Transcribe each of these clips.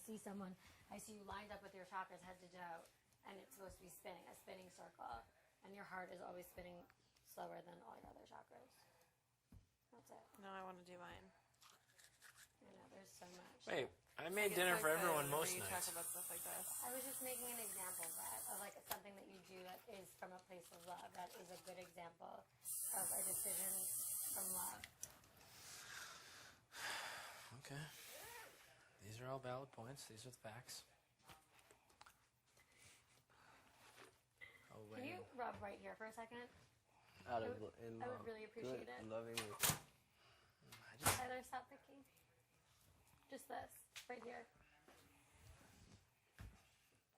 see you lined up with your chakras head to toe, and it's supposed to be spinning, a spinning circle, and your heart is always spinning slower than all your other chakras. That's it. No, I want to do mine. I know, there's so much. Wait, I made dinner for everyone most you nights. talk about stuff like this. I was just making an example of that, of like something that you do that is from a place of love. That is a good example of a decision from love. Okay. These are all valid points. These are the facts. Can you rub right here for a second? I would really appreciate it. Lovingly. Tyler, stop picking. Just this, right here.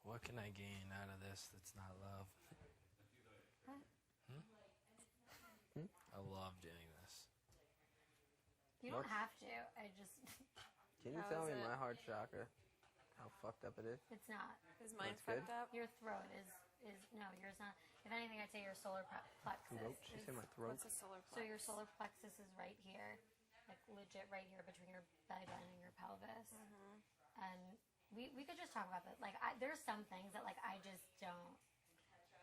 What can I gain out of this that's not love? What? I love doing this. You don't have to. I just... Can you tell me my heart chakra? How fucked up it is? It's not. Is mine That's good. fucked up? Your throat is... No, yours not. If anything, I'd say your solar plexus. Throat? She said my throat. What's a solar plexus? So your solar plexus is right here. Like legit right here between your belly button and your pelvis. And we could just talk about that. Like, there's some things that, like, I just don't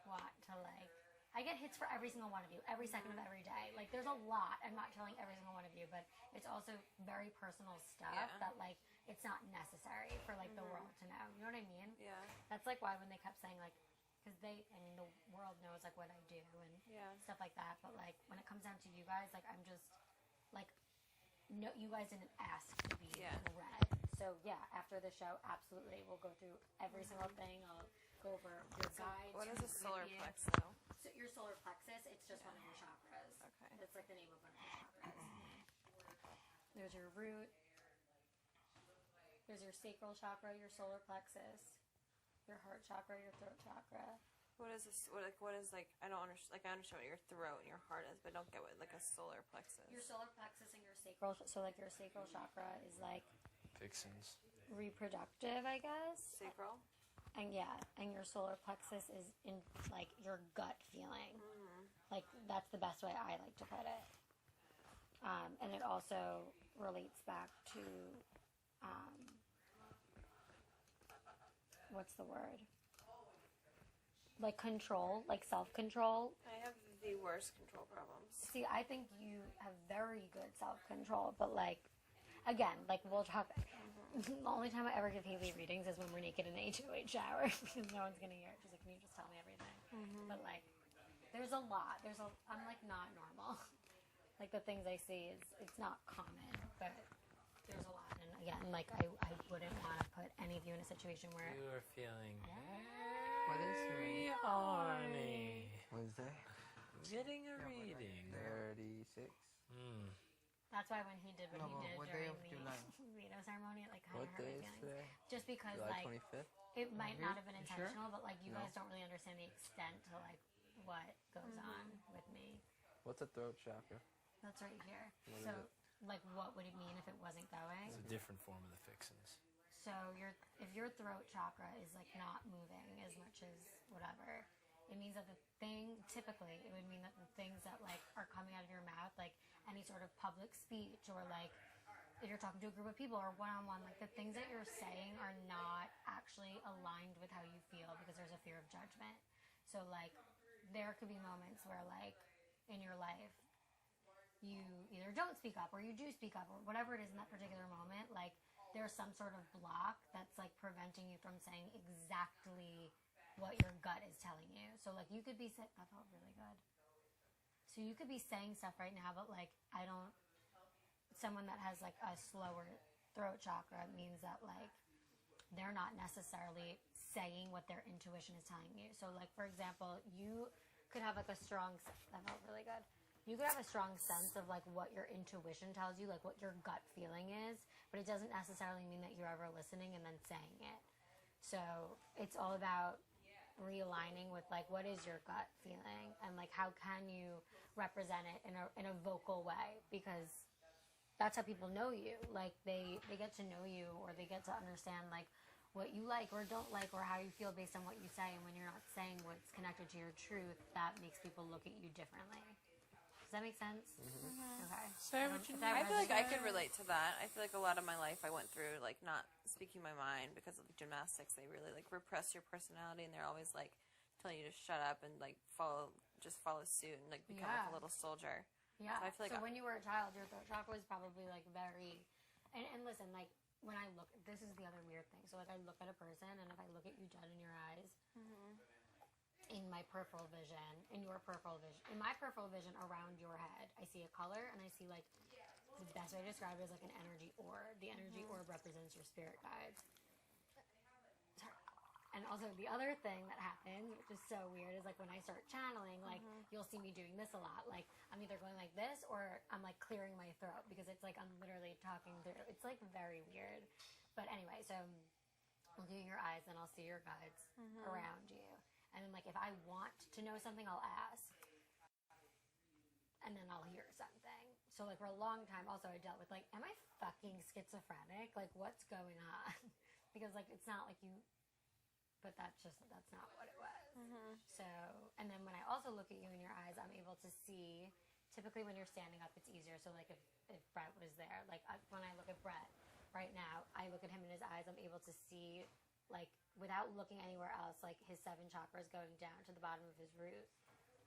want to, like... I get hits for every single one of you, every second of every day. Like, there's a lot. I'm not telling every single one of you, but it's also very personal stuff that, like, it's not necessary for, like, the world to know. You know what I mean? Yeah. That's, like, why when they kept saying, like... Because the world knows, like, what I do and stuff like that. But, like, when it comes down to you guys, like, I'm just, like... No, you guys didn't ask to be read. So, yeah, after the show, absolutely, we'll go through every single thing. I'll go over your guides. What is a solar plexus, though? So your solar plexus, it's just one of your chakras. Okay. That's like the name of one of your chakras. There's your root. There's your sacral chakra, your solar plexus, your heart chakra, your throat chakra. What is this? What is like? I don't understand. Like I understand what your throat and your heart is, but I don't get what like a solar plexus. Your solar plexus and your sacral. So like your sacral chakra is like Vixens. reproductive, I guess. Sacral. And and your solar plexus is in like your gut feeling. Like that's the best way I like to put it. And it also relates back to what's the word? Like control, like self-control. I have the worst control problems. See, I think you have very good self-control, but like, again, like we'll talk. The only time I ever give Haley readings is when we're naked in the HOH shower because no one's gonna hear it. She's like, "Can you just tell me everything?" But like, there's a lot. I'm like not normal. Like the things I see it's not common, but there's a lot. And again, like I wouldn't want to put any of you in a situation where You are feeling What is very horny. Wednesday? Getting a reading. 36. That's why when he did what he did what day during of the July? veto ceremony, it like kind of What hurt day my is feelings. today? Just because July like 25th? it might not have been You sure? intentional, but like you guys don't really understand the extent to like what goes on with me. What's a throat chakra? That's right here. What is So it? like what would it mean if it wasn't going? It's a different form of the Vixens. So if your throat chakra is like not moving as much as whatever, it means that the thing, typically, it would mean that the things that like are coming out of your mouth, like any sort of public speech or like if you're talking to a group of people or one-on-one, like the things that you're saying are not actually aligned with how you feel because there's a fear of judgment. So like there could be moments where like in your life you either don't speak up or you do speak up or whatever it is in that particular moment, like there's some sort of block that's like preventing you from saying exactly what your gut is telling you. So like you could be saying, that felt really good. So you could be saying stuff right now, but like someone that has like a slower throat chakra means that like they're not necessarily saying what their intuition is telling you. So like for example, you could have like that felt really good. You could have a strong sense of like what your intuition tells you, like what your gut feeling is, but it doesn't necessarily mean that you're ever listening and then saying it. So it's all about realigning with like what is your gut feeling and like how can you represent it in a vocal way, because that's how people know you. Like they get to know you or they get to understand like what you like or don't like or how you feel based on what you say. And when you're not saying what's connected to your truth, that makes people look at you differently. Does that make sense? Okay. Say what you If that I feel like I could resonates- relate to that. I feel like a lot of my life I went through like not speaking my mind because of gymnastics. They really like repress your personality, and they're always like telling you to shut up and like follow suit and like become like Yeah. a little soldier. Yeah. So I feel like when you were a child, your throat chakra was probably like very. And listen, like when I look, this is the other weird thing. So like I look at a person, and if I look at you dead in your eyes, in my peripheral vision, in your peripheral vision, in my peripheral vision around your head, I see a color, and I see like the best way to describe it is like an energy orb. The energy orb represents your spirit guides. And also the other thing that happens, which is so weird, is like when I start channeling, like you'll see me doing this a lot. Like I'm either going like this or I'm like clearing my throat because it's like I'm literally talking through. It's like very weird. But anyway, so I'll do your eyes and I'll see your guides around you. And then like if I want to know something, I'll ask. And then I'll hear something. So like for a long time also I dealt with like, am I fucking schizophrenic? Like what's going on? Because like it's not like you, but that's not what it was. So, and then when I also look at you in your eyes, I'm able to see, typically when you're standing up, it's easier. So like if Brett was there, like when I look at Brett right now, I look at him in his eyes, I'm able to see like without looking anywhere else, like his 7 chakras going down to the bottom of his root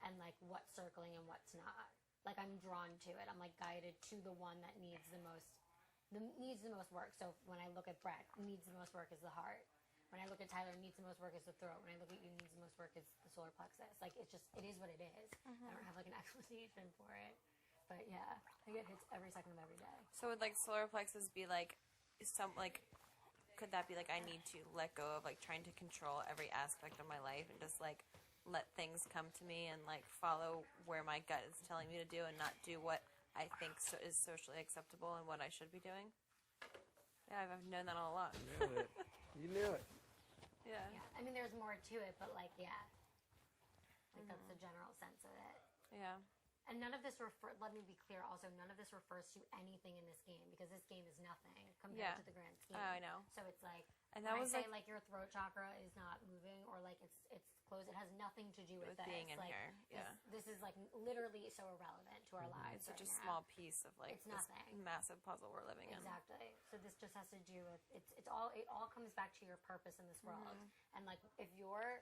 and like what's circling and what's not. Like I'm drawn to it. I'm like guided to the one that needs the most work. So when I look at Brett, needs the most work is the heart. When I look at Tyler, needs the most work is the throat. When I look at you, needs the most work is the solar plexus. Like it is what it is. I don't have like an explanation for it. But yeah, I get hits every second of every day. So would like solar plexus be like could that be like I need to let go of like trying to control every aspect of my life and just like let things come to me and like follow where my gut is telling me to do and not do what I think is socially acceptable and what I should be doing? Yeah, I've known that all along. You knew it. You knew it. Yeah. Yeah, I mean, there's more to it, but like, yeah, like that's the general sense of it. Yeah. And none of this let me be clear. Also, none of this refers to anything in this game because this game is nothing compared to the grand scheme. Oh, I know. So it's like, And when that I was say like your throat chakra is not moving or like it's closed, it has nothing to do with this. being in like, here. Yeah. This is like literally so irrelevant to our lives. It's such a right now. small piece of like It's this nothing. massive puzzle we're living in. Exactly. So this just has to do with it all comes back to your purpose in this world. And like if you're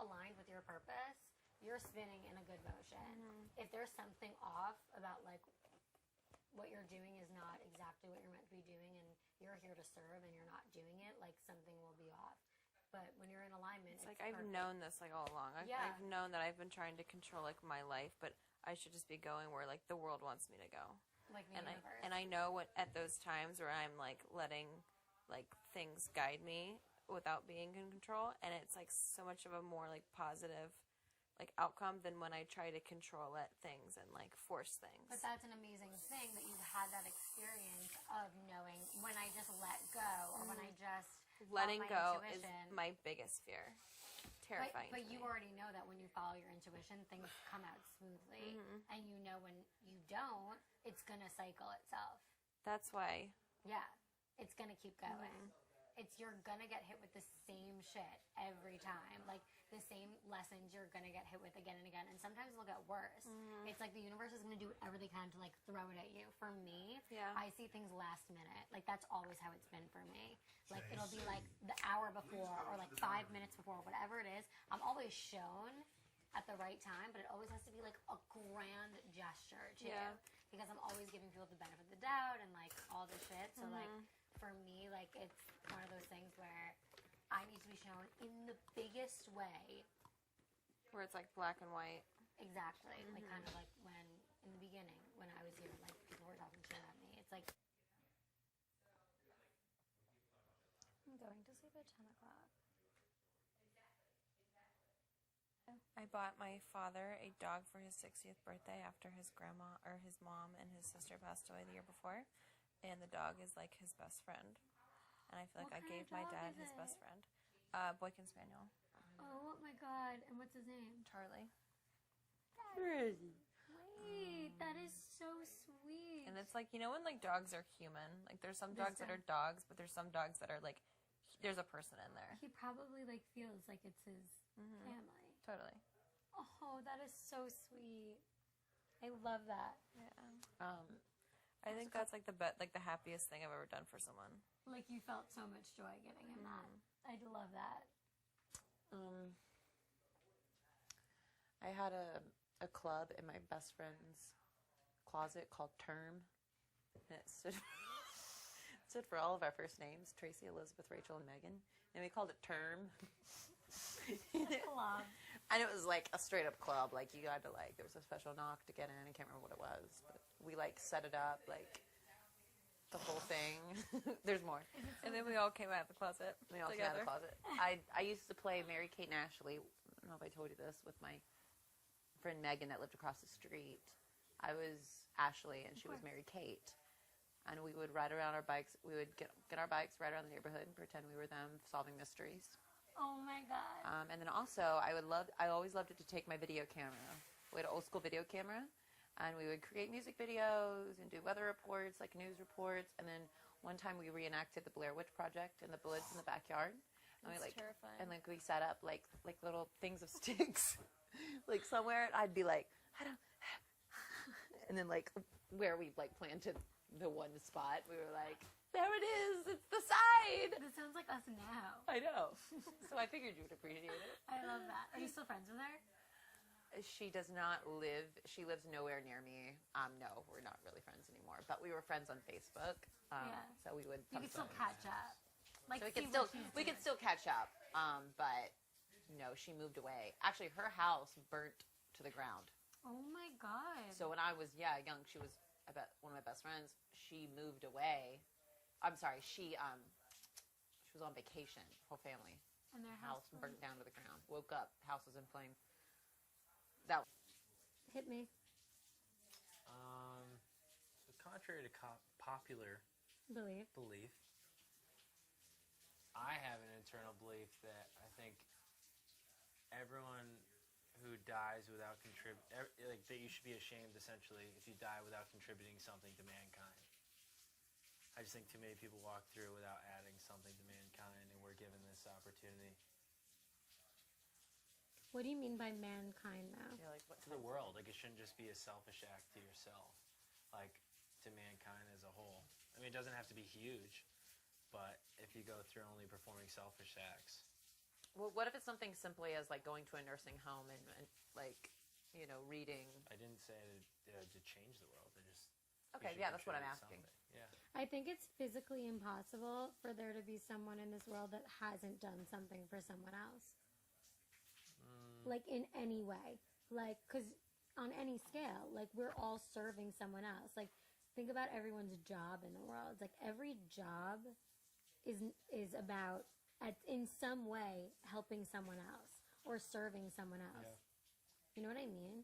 aligned with your purpose, you're spinning in a good motion. If there's something off about like what you're doing is not exactly what you're meant to be doing and you're here to serve and you're not doing it, like something will be off. But when you're in alignment, It's like I've perfect. known this like all along. Yeah. I've known that I've been trying to control like my life, but I should just be going where like the world wants me to go. like the universe. I know what at those times where I'm like letting like things guide me without being in control, and it's like so much of a more like positive like outcome than when I try to control at things and like force things. But that's an amazing thing that you've had that experience of knowing when I just let go or when I just Letting follow go my is intuition. my biggest fear. Terrifying. But to you me. already know that when you follow your intuition, things come out smoothly, and you know when you don't, it's gonna cycle itself. That's why. Yeah, it's gonna keep going. You're gonna get hit with the same shit every time. Like the same lessons you're gonna get hit with again and again. And sometimes it'll get worse. It's like the universe is gonna do whatever they can to like throw it at you. For me, Yeah. I see things last minute. Like that's always how it's been for me. Like it'll be like the hour before or like 5 minutes before, whatever it is. I'm always shown at the right time, but it always has to be like a grand gesture too. Yeah. Because I'm always giving people the benefit of the doubt and like all this shit. So like for me, like it's one of those things where I need to be shown in the biggest way. Where it's like black and white. Exactly. Like kind of like when in the beginning when I was here, like people were talking shit at me. It's like I'm going to sleep at 10 o'clock. I bought my father a dog for his 60th birthday after his grandma or his mom and his sister passed away the year before, and the dog is like his best friend. And I feel like What I kind gave of my dog dad is his it? best friend. Boykin Spaniel. Oh my god. And what's his name? Charlie. Wait, that is so sweet. And it's like, you know when like dogs are human? Like there's some dogs that Listen. are dogs, but there's some dogs that are like, there's a person in there. He probably like feels like it's his family. Totally. Oh, that is so sweet. I love that. Yeah. I think that's like the happiest thing I've ever done for someone. Like you felt so much joy giving him that. I love that. I had a club in my best friend's closet called Term. And it stood for all of our first names, Tracy, Elizabeth, Rachel, and Megan. And we called it Term. Club. And it was like a straight up club. Like you had to there was a special knock to get in. I can't remember what it was. But we set it up, the whole thing. There's more. And then we all came out of the closet We all came out together. of the closet. I used to play Mary Kate and Ashley. I don't know if I told you this, with my friend Megan that lived across the street. I was Ashley and she was Mary Kate. And we would ride around our bikes. We would get our bikes, ride around the neighborhood and pretend we were them solving mysteries. Oh my god. And then also, I always loved it to take my video camera. We had an old school video camera, and we would create music videos and do weather reports, like news reports. And then one time we reenacted the Blair Witch Project in the woods in the backyard. And That's terrifying. And we set up like little things of sticks, somewhere. I'd be like, I don't, and then where we planted the one spot, we were like, there it is, it's the side. This sounds like us now. I know. So I figured you would appreciate it. I love that. Are you still friends with her? She does not live, she lives nowhere near me. No, we're not really friends anymore, but we were friends on Facebook. Yeah. So we would You could still catch up. So we see could what still, she's we could doing. still catch up. But no, she moved away. Actually, her house burnt to the ground. Oh my god. So when I was, young, she was one of my best friends. She moved away. I'm sorry, she was on vacation, whole family. And their House house burnt down to the ground. Woke up, house was in flames. That hit me. So contrary to popular Believe. belief, I have an internal belief that I think everyone who dies without that you should be ashamed, essentially, if you die without contributing something to mankind. I just think too many people walk through without adding something to mankind, and we're given this opportunity. What do you mean by mankind, though? yeah, To the world, it shouldn't just be a selfish act to yourself, to mankind as a whole. I mean, it doesn't have to be huge, but if you go through only performing selfish acts. Well, what if it's something simply as going to a nursing home and reading? I didn't say to change the world. I just Okay, you should that's what I'm contribute asking. something. Yeah. I think it's physically impossible for there to be someone in this world that hasn't done something for someone else. In any way. Because on any scale, we're all serving someone else. Think about everyone's job in the world. Every job is about, in some way, helping someone else or serving someone else. Yeah. You know what I mean?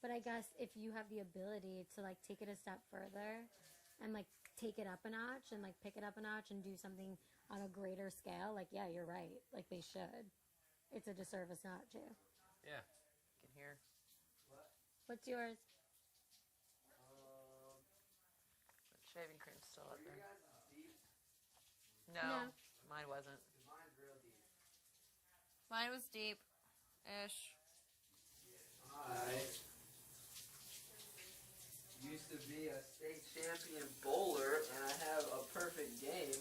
But I guess if you have the ability to take it a step further and take it up a notch and pick it up a notch and do something on a greater scale, yeah, you're right. They should. It's a disservice not to. Yeah. You can hear. What's yours? Shaving cream's still up there. No. No, mine wasn't. Mine was deep-ish. I used to be a state champion bowler, and I have a perfect game.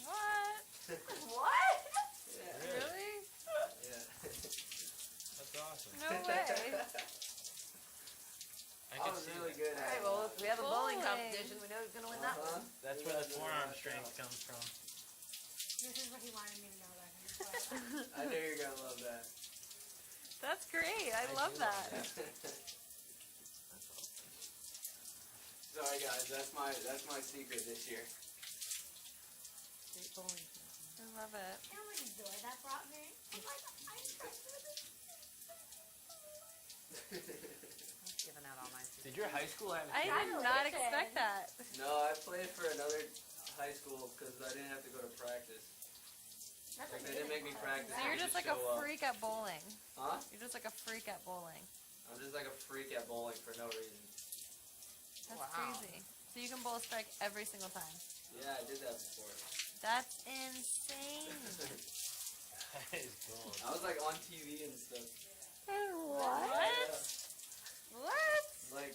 What? What? Yeah. Really? Yeah. That's awesome. No way. I I could was see really that. good All at right, it. well, if we have a bowling Bowling. competition, we know who's going to win that one. That's where the forearm strength comes from. This is what he wanted me to know about him. I know you're gonna love that. That's great. I love do that. love Sorry guys, that's my secret this year. State bowling. I love it. You know what joy that brought me? I'm Giving out all my secrets. Did your high school have a I cheerleader? did not expect that. No, I played for another high school because I didn't have to go to practice. They didn't make me practice. So you're I just like a show up. freak at bowling. Huh? You're just like a freak at bowling. I'm just like a freak at bowling for no reason. That's Wow. crazy. So you can bowl a strike every single time. Yeah, I did that before. That's insane. That is cool. I was on TV and stuff. what? What? What? like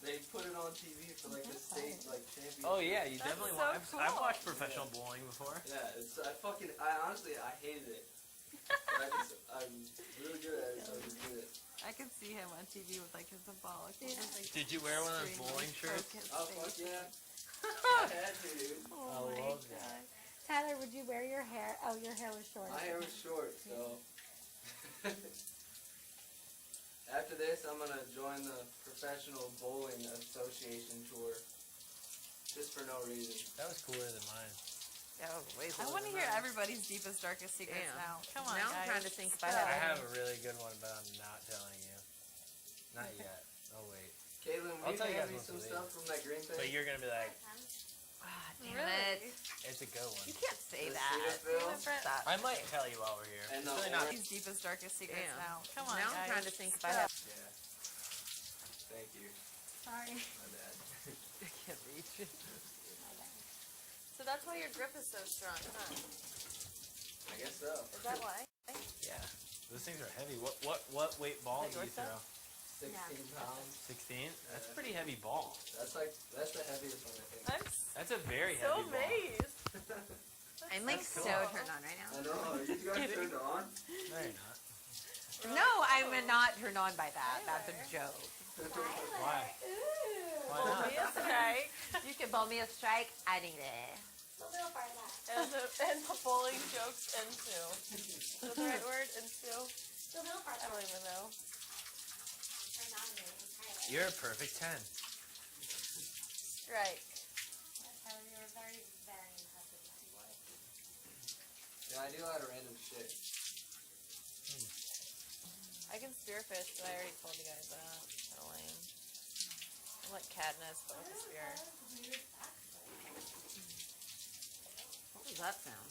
they put it on TV for like the state like championship. Oh yeah, you That's definitely. so I've cool. watched professional bowling before. Yeah, I honestly hated it. But I'm really good at it, so I just did it. I can see him on TV with like his ball. Did you wear one of those bowling shirts? Oh fuck yeah. I had to, dude. I love that. Tyler, would you wear your hair? Oh, your hair was short. My hair was short, so. After this, I'm gonna join the Professional Bowling Association tour. Just for no reason. That was cooler than mine. That was way I want to hear everybody's deepest, darkest secrets Damn. now. Come on, Now guys. I'm trying to think if I I have have a really good one, but I'm not telling you. Not yet. Oh wait. Caitlin, I'll will tell you you hand guys me once some we stuff from that green thing? But you're gonna be like, Ah, damn Really? it. it's a good one. You can't say The that. Cetaphil Stop. I might tell you while we're here. And It's the really not. orange- His deepest, darkest secrets Damn. now. Come on, Now guys. I'm trying to think if I have. Yeah. Thank you. Sorry. My bad. I can't reach. So that's why your grip is so strong, huh? I guess so. Is that why? Yeah. Those things are heavy. What weight ball Is do that you your throw? 16 pounds. 16? That's a Yeah. pretty heavy ball. That's the heaviest one I think. I'm That's a very so heavy ball. amazed. I'm like so so cool. turned on right now. I know. You guys turned on? No, you're not. No, I'm not turned on by that. That's a joke. Why? Why not? Be a strike. You can ball me a strike. I need it. And the bowling jokes ensue. Is that the right word? Ensue? I don't even know. You're a perfect 10. Right. Yeah, I do a lot of random shit. I can spearfish, but I already told you guys that. Kind of lame. I'm like Katniss, but with a spear. What was that sound?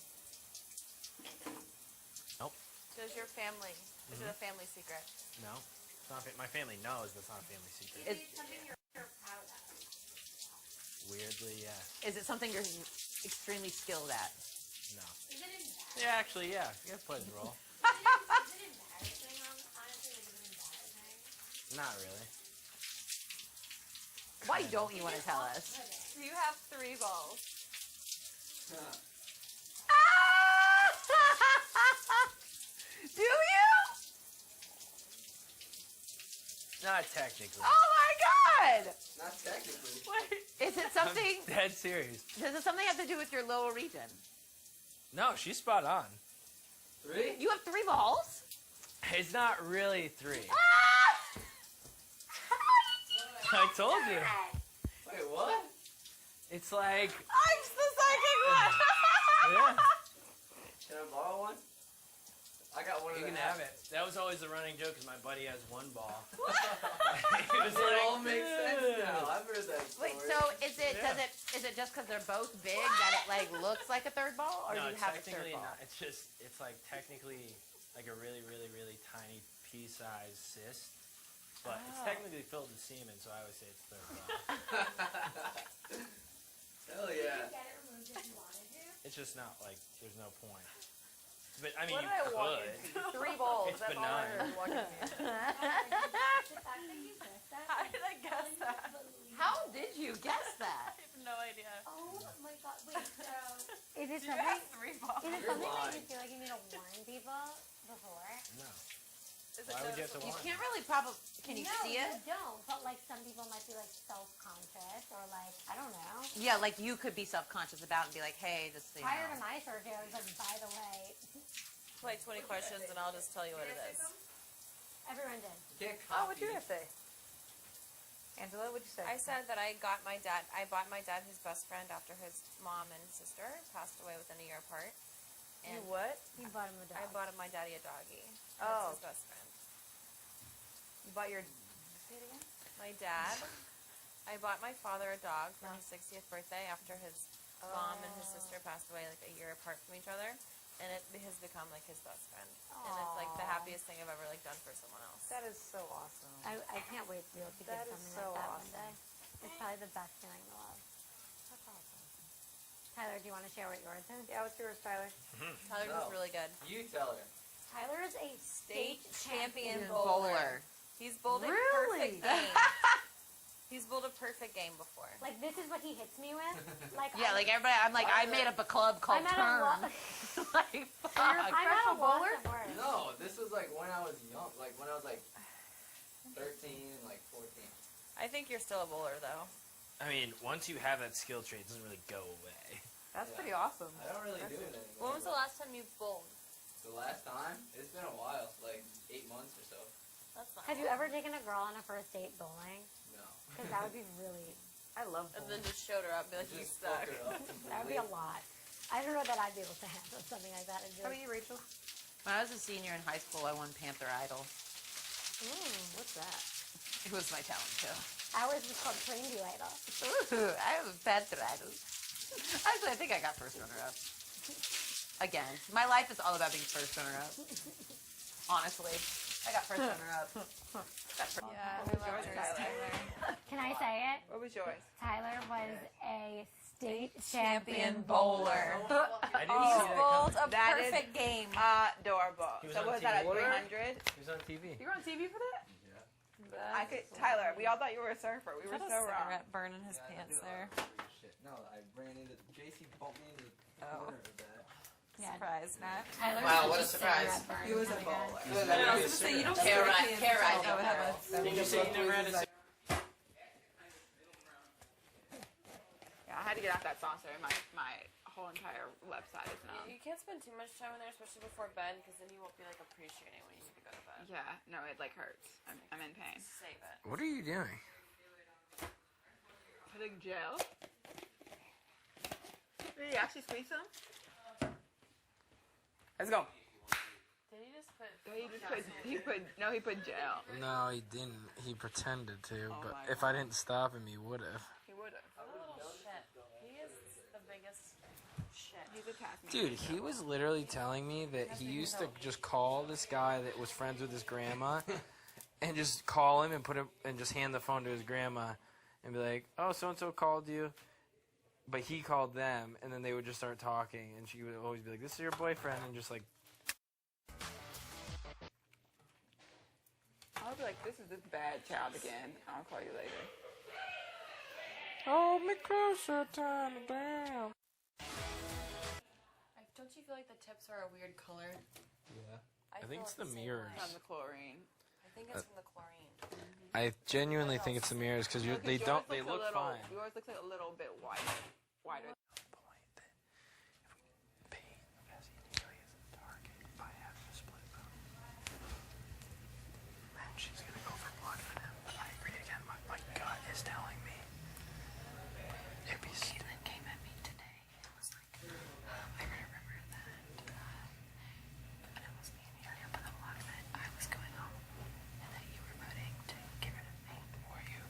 Nope. Does your family? Is it a family secret? No. It's not. My family knows, but it's not a family secret. Weirdly, yeah. Is it something you're extremely skilled at? No. Yeah, actually, yeah. You guys play the role. Not really. Why don't you want to tell us? You have 3 balls. Do you? Not technically. Oh my god! Not technically. Wait. Is it something? Dead serious. Does it something have to do with your lower region? No, she's spot on. 3? You have 3 balls? It's not really 3. Ah! I told you. Wait, what? It's like, I'm the second one. yeah. Can I borrow one? I got one You of can the have it. That was always the running joke because my buddy has 1 ball. He was It all like, makes sense now. I've heard that story. Wait, so is it is it just because they're both big that it like looks like a third ball, or no, do you it's have a third technically ball? not. It's like technically like a really, really, really tiny pea-sized cyst. But it's Oh. technically filled with semen, so I would say it's third ball. Hell yeah. It's just not like, there's no point. But I mean, What you did I walk could. into? 3 balls. It's That's all I benign. heard walking into. How did I guess that? How did you guess that? I have no idea. Oh my god, wait, so. Is it You something, have 3 balls. is it You're something that lying. you feel like you need to warn people before? No. Is Why would you have to You warn? can't really probably. Can you no, see it? you don't, but like some people might be like self-conscious or like, I don't know. Yeah, like you could be self-conscious about and be like, hey, just so you Prior to know. my surgery, I was like, by the way, Like 20 questions, and I'll just tell you what it is. everyone did. You can't Oh, copy. what'd you have to say? Angela, what'd you say? I said that I bought my dad his best friend after his mom and sister passed away within a year apart. And what? You bought him a dog. I bought my daddy a doggy. Oh. That's his best friend. You bought your. Say it again. My dad, I bought my father a dog for his 60th birthday after his mom and his sister passed away like a year apart from each other. And it has become like his best friend. And it's like the Aw. happiest thing I've ever like done for someone else. That is so awesome. I can't wait to be able to That give is something so like that awesome. one day. It's probably the best feeling in the world. That's awesome. Tyler, do you want to share what yours is? Yeah, what's yours, Tyler? Tyler's No. was really good. You tell her. Tyler is a state State champion Bowler. He He's bowled a Really? perfect game. He's bowled a perfect game before. Like, this is what he hits me with. Like, Yeah, like everybody, I'm like, I made up a club called I'm at a Turn. lo- Like, fuck. I'm at a loss of words. No, this was like when I was young, like when I was like 13 and like 14. I think you're still a bowler, though. I mean, once you have that skill trait, it doesn't really go away. That's Yeah. pretty awesome. I don't really do it anymore. When was the last time you bowled? The last time? It's been a while, like 8 months or so. That's not. Have you ever taken a girl on a first date bowling? No. Because that would be really, I love And bowling. then just showed her up, be like, you Just suck. fuck her up that would be a completely. lot. I don't know that I'd be able to handle something like that. It'd be How about like, you, Rachel? When I was a senior in high school, I won Panther Idol. What's that? It was my talent show. ours was called Plainview Idol. Ooh, I have a Panther Idol. Actually, I think I got first runner-up. Again, my life is all about being first runner-up. Honestly, I got first runner-up. Yeah, What was yours, Tyler? Can I say it? What was yours? Tyler was a state Champion champion bowler. I didn't He's see that bowled coming. a That is- perfect game. Adorable. He was So on what was that at TV. 300? He was on TV. You were on TV for that? I could, Tyler. We all thought you were a surfer. We were Got a so wrong. cigarette burn in his pants there. Shit. No, I ran into JC bumped me into the Oh. corner of that. Yeah. Surprise, Matt. Tyler Wow, was what a just surprise. cigarette burn. He was a Oh my God. bowler. I was gonna say, you don't Care get right, a care right. Oh, have a Did you say you never had a Yeah, I had to get off that song, so my whole entire left side is numb. You can't spend too much time in there, especially before bed, because then you won't be like appreciating when you need to go to bed. Yeah, no, it like hurts. I'm in pain. Save it. What are you doing? Putting gel. Did you actually squeeze some? Let's go. Did you just put? He put gel. No, he didn't. He pretended to, Oh but my if I didn't stop him, he would have. He would have. A little shit. He is the biggest shit. He's a Tasmanian. Dude, he was literally telling me that he used to just call this guy that was friends with his grandma and just call him and put him and just hand the phone to his grandma and be like, "Oh, so and so called you." But he called them, and then they would just start talking, and she would always be like, "This is your boyfriend," and just like, I'll be like, this is this bad child again. I'll call you later. "Hold me closer, turn it down." Don't you feel like the tips are a weird color? Yeah. I think it's feel the same mirrors. way. From the chlorine. I think it's from the chlorine. I genuinely think it's the mirrors because No, 'cause they yours don't. They looks a look little, fine. Yours looks like a little bit wider. She's gonna go for blood for him. But I agree again. My gut is telling me. Caitlin came at me today and was like, I remember that. And it was me and Helium for the blood that I was going home and that you were voting to get rid of me. Were you?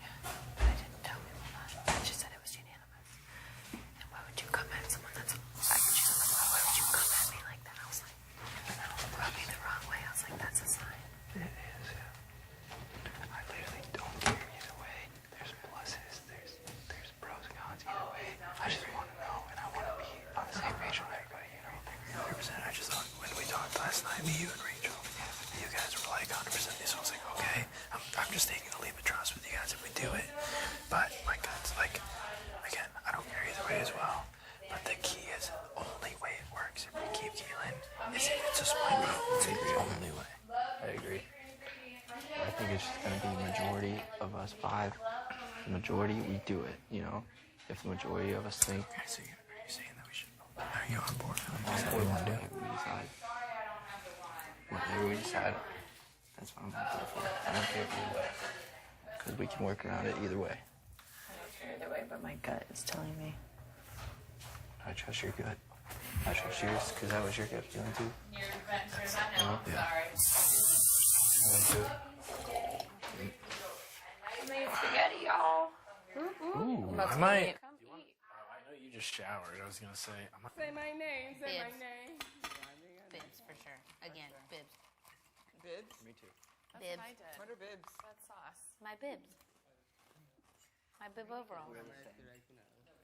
Yeah. But I didn't tell him that. I just said it was unanimous. And why would you come at someone that's. Why would you come at me like that? I was like, rub me the wrong way. I was like, that's a sign. It is, yeah. I literally don't care either way. There's pluses, there's pros and cons either way. I just want to know, and I want to be on the same page with everybody, you know? 100%. I just thought, when we talked last night, me, you, and Rachel, you guys were like 100% this. I was like, okay, I'm just taking a leap of trust with you guys if we do it. But my gut's like, again, I don't care either way as well. But the key is, the only way it works if we keep Keelan is if it's a split vote. It's the only way. I agree. I think it's just going to be majority of us 5. The majority, we do it, you know? If the majority of us think, Okay, so are you saying that we should? Are you on board? we want to do it, we decide. Whatever we decide, that's what I'm out there for. I don't care because we can work around it either way. Either way, but my gut is telling me. I trust your gut. I trust yours because that was your gut feeling too. Spaghetti, y'all. Ooh, I might. I know you just showered. I was gonna say. Say my name. Say my Bibs. name. Bibs, for sure. Again, bibs. Bibs. Me too. That's Bibs. what I did. What are bibs? That sauce. My bibs. My bib overall.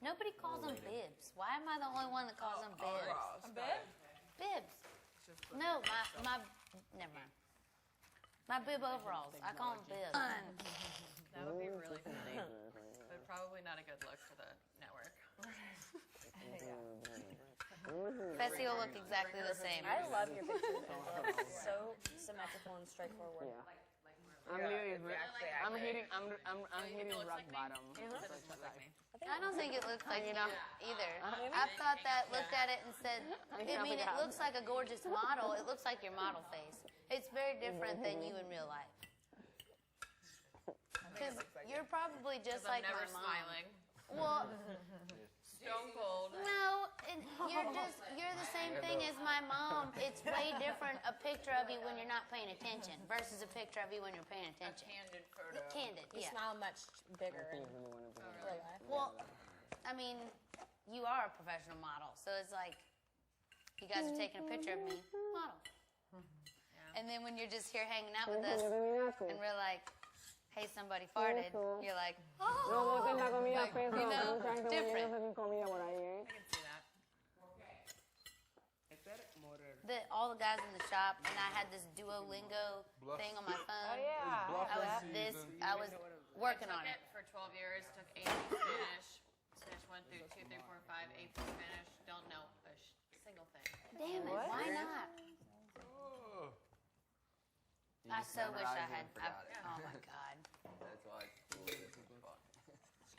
Nobody calls them bibs. Why am I the only one that calls them bibs? A bib? Bibs. No, my, never mind. My bib overalls. I call them bibs. That would be really funny, but probably not a good look for the network. Fessy will look exactly the same. I love your pictures. So symmetrical and straightforward. I'm hitting rock bottom. I don't think it looks like you either. I've thought that, looked at it and said, I mean, it looks like a gorgeous model. It looks like your model face. It's very different than you in real life. Because you're probably just like never my mom. smiling. Well, Stone cold. no, and you're the same thing as my mom. It's way different a picture of you when you're not paying attention versus a picture of you when you're paying attention. Candid photo. Candid, You yeah. smile much bigger in real life. Well, I mean, you are a professional model, so it's like you guys are taking a picture of me, model. And then when you're just here hanging out with us, and we're like, hey, somebody farted, you're like, oh, like, you know, different. I can see that. All the guys in the shop, and I had this Duolingo thing on my phone. I was working on it. For 12 years, took AP Spanish. Spanish 1 through 2, 3, 4, 5, AP Spanish. Don't know a single thing. Damn it, why not? I so wish I had. Oh my god. That's why it's cool.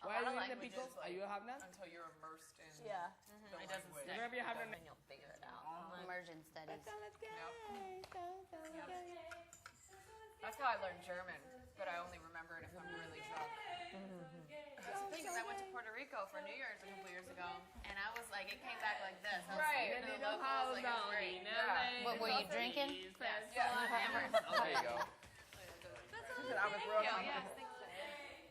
Why are you in the pickles? Are you having that? Until you're immersed in. Yeah. It doesn't stick. You're gonna be having And you'll figure it out. Immersion studies. That's how I learned German, but I only remember it if I'm really drunk. That's the thing, 'cause I went to Puerto Rico for New Year's a couple years ago, and I was like, it came back like this. I was Right. speaking to the locals, like, it's great. Yeah. What were you drinking? Yeah. Hammered. There you go. I was real Yeah, yeah.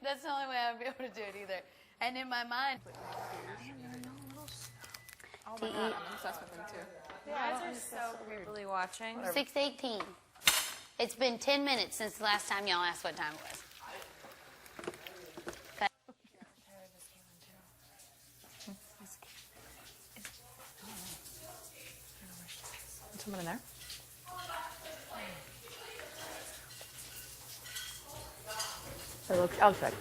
That's the only way I would be able to do it either. And in my mind, Oh my god, I'm obsessed with them too. You guys are so creepily watching. 6:18. It's been 10 minutes since the last time y'all asked what time it was. Someone in there? I'll check.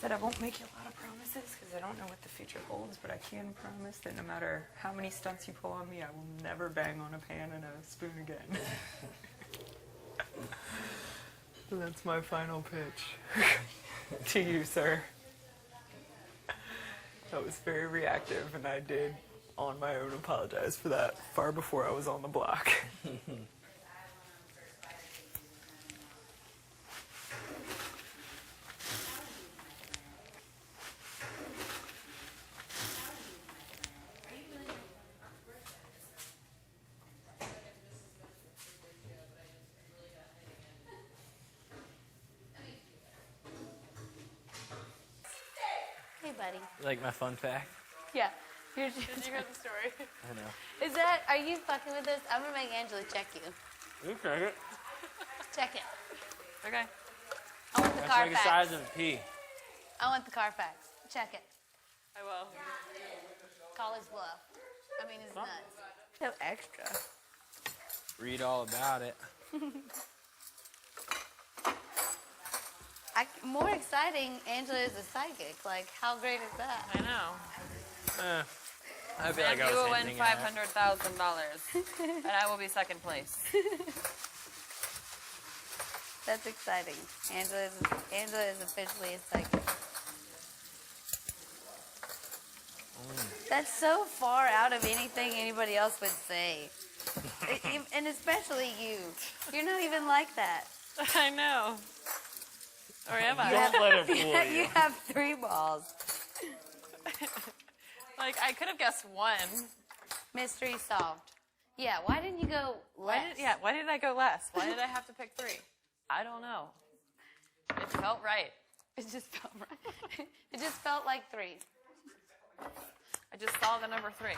Said I won't make you a lot of promises because I don't know what the future holds, but I can promise that no matter how many stunts you pull on me, I will never bang on a pan and a spoon again. That's my final pitch to you, sir. That was very reactive, and I did, on my own, apologize for that far before I was on the block. Hey, buddy. Like my fun fact? Yeah. Here's Did you hear the story? I know. Is that, are you fucking with us? I'm gonna make Angela check you. You check it. Check it. Okay. I want the That's like the size Carfax. of a pea. I want the Carfax. Check it. I will. Call his bluff. I mean, his nuts. So extra. Read all about it. More exciting, Angela is a psychic. Like, how great is that? I know. I feel like I You was will win hinting at it. $500,000, and I will be second place. That's exciting. Angela is officially a psychic. That's so far out of anything anybody else would say. And especially you. You're not even like that. I know. Or am I? Don't let it fool You you. have 3 balls. Like, I could have guessed 1. Mystery solved. Yeah, why didn't you go less? Why did I go less? Why did I have to pick 3? I don't know. It felt right. It just felt right. It just felt like 3. I just saw the number 3.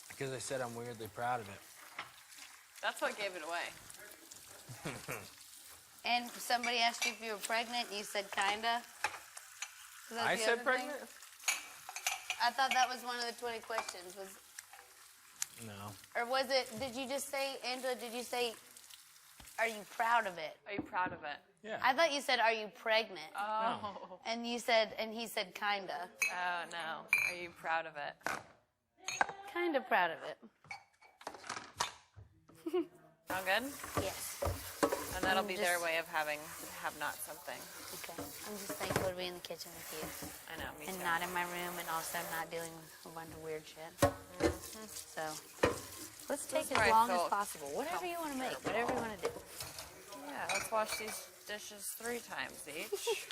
Because I said I'm weirdly proud of it. That's what gave it away. And somebody asked you if you were pregnant, and you said kinda. Was that I the said other thing? pregnant? I thought that was one of the 20 questions. No. Or was it, did you just say, Angela, did you say, are you proud of it? Are you proud of it? Yeah. I thought you said, are you pregnant? Oh. And you said, and he said, kinda. Oh no. Are you proud of it? Kinda proud of it. All good? Yes. And that'll I'm be just- their way of having have not something. Okay. I'm just thankful to be in the kitchen with you. I know, me And too. not in my room, and also not dealing with a bunch of weird shit. So, let's take is where as I long as feel possible. Whatever you want to make, whatever you want to do. Yeah, let's wash these dishes 3 times each.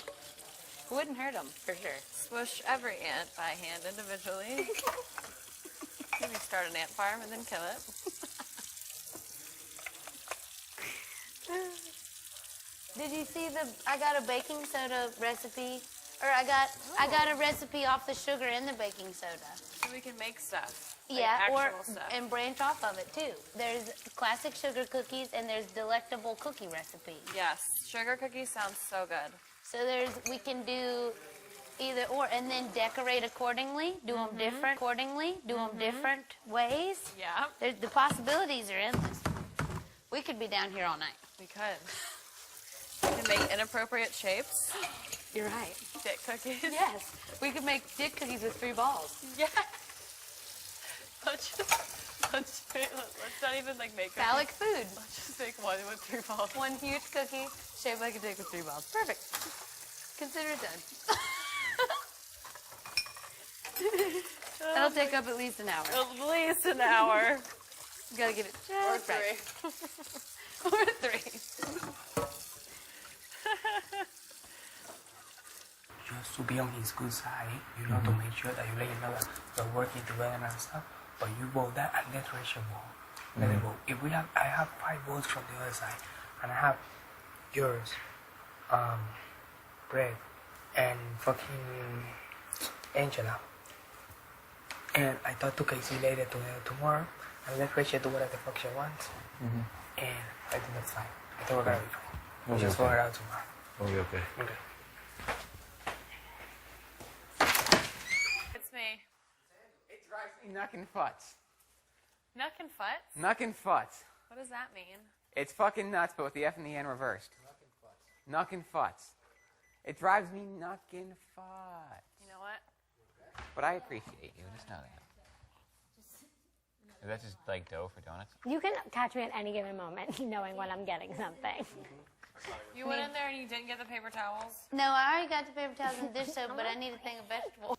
Wouldn't hurt them, for sure. Smush every ant by hand individually. Maybe start an ant farm and then kill it. Did you see I got a baking soda recipe, or I got a recipe off the sugar in the baking soda. So we can make stuff. Like Yeah, actual stuff. and branch off of it too. There's classic sugar cookies and there's delectable cookie recipes. Yes, sugar cookies sounds so good. So we can do either or, and then decorate accordingly. Do them different accordingly. Do them different ways. Yeah, The possibilities are endless. We could be down here all night. we could. We can make inappropriate shapes. You're right. Dick cookies. Yes, we could make dick cookies with 3 balls. Yes. Let's not even like make cookies. Phallic food. Let's just make one with 3 balls. One huge cookie shaped like a dick with 3 balls. Perfect. Consider it done. That'll take up at least an hour. At least an hour. You gotta get it Or just right. 3. Or 3. Just to be on his good side, you know, to make sure that you let him know that we're working together and stuff. But you vote that and let Rachel vote. Let him vote. If I have 5 votes from the other side, and I have yours, Greg, and fucking Angela. And I talked to Casey later tomorrow, and let Rachel do whatever the fuck she wants. And I think that's fine. I think we're gonna be fine. We'll just sort it out tomorrow. We'll be okay. Okay. It's me. It drives me knuckin' futz. Knuckin' futz? Knuckin' futz. What does that mean? It's fucking nuts, but with the F and the N reversed. Knuckin' futz. It drives me knuckin' futz. You know what? But I appreciate you. Just know that. Is that just like dough for donuts? You can catch me at any given moment knowing when I'm getting something. You went in there and you didn't get the paper towels? No, I already got the paper towels and dish soap, but I need a thing of vegetables.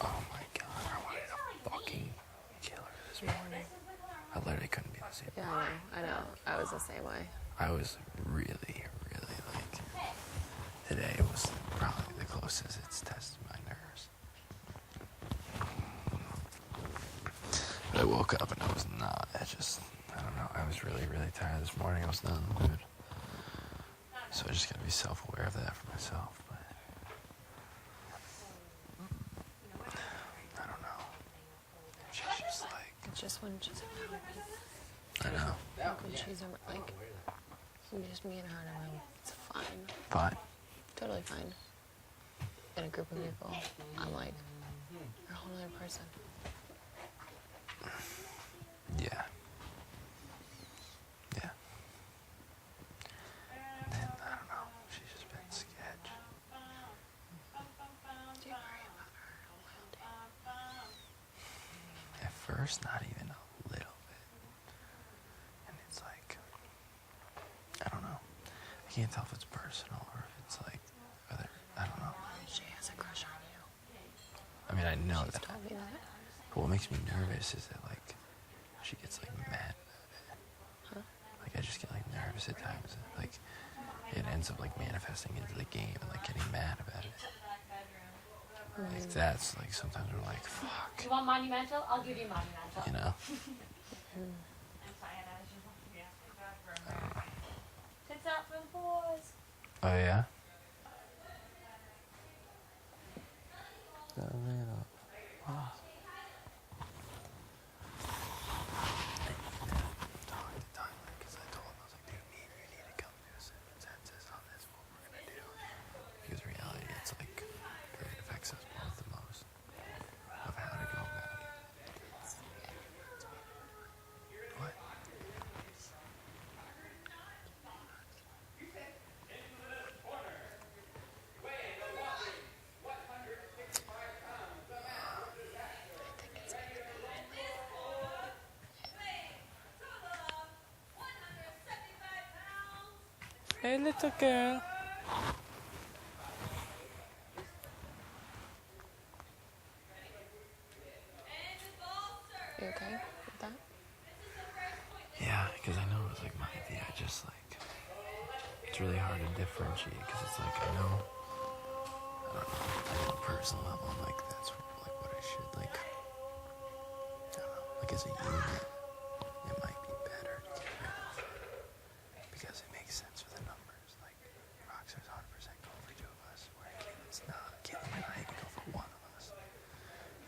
Oh my god, I wanted to fucking kill her this morning. I literally couldn't be the same. Yeah, I know. I was the same way. I was really, really like, today was probably the closest it's tested my nerves. But I woke up and I was not, I don't know, I was really, really tired this morning. I was not in the mood. So I just gotta be self-aware of that for myself. But I don't know. She's just like, It's just when she's around. I know. Like when she's around, like, just me and her in a room. It's fine. Fine. Totally fine. In a group of people, I'm like, you're a whole other person. Yeah. Yeah. And then, I don't know, she's just been sketch. Do you worry about her loyalty? At first, not even a little bit. And it's like, I don't know. I can't tell if it's personal or if it's like, other, I don't know. She has a crush on you. I mean, I know She's that. told me that. But what makes me nervous is that, like, she gets, like, mad about it. Huh? Like, I just get, like, nervous at times. Like, it ends up, like, manifesting into the game and, like, getting mad about it. Like, that's, like, sometimes we're like, fuck. You want monumental? I'll give you monumental. You know? Tits out for the boys. Oh, yeah? Hey, little girl. You okay with that? Yeah, because I know it was like my idea. I just like, it's really hard to differentiate because it's like I don't know, on a personal level, I'm like that's like what I should like. I don't know, like as a unit, it might be better to get rid of because it makes sense for the numbers. Like Roxer's 100% going for two of us, where Caitlin's not. Caitlin might not even go for one of us.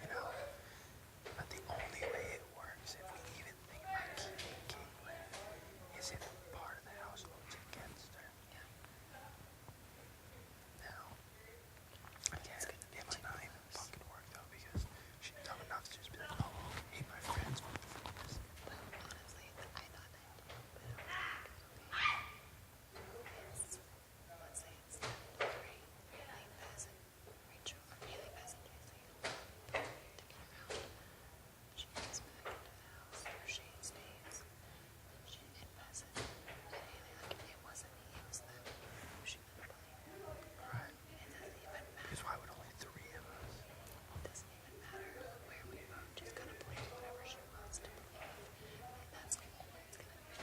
You know, but the only way it works if we even think about keeping Caitlin is if part of the house votes against her. Now, again, it might not even fucking work though because she's dumb enough to just be like, oh, hey, my friends voted for this. But honestly, I thought that let's say it's three, Haley, Pheasant, Rachel, or Haley, Pheasant, Casey, she gets back into the house, or Shane stays, she and Pheasant, and Haley, like, it wasn't me, it was them, who she meant to blame. Right. It doesn't even matter. Because why would only three of us? It doesn't even matter where we vote. She's gonna believe whatever she wants to believe, and that's always gonna be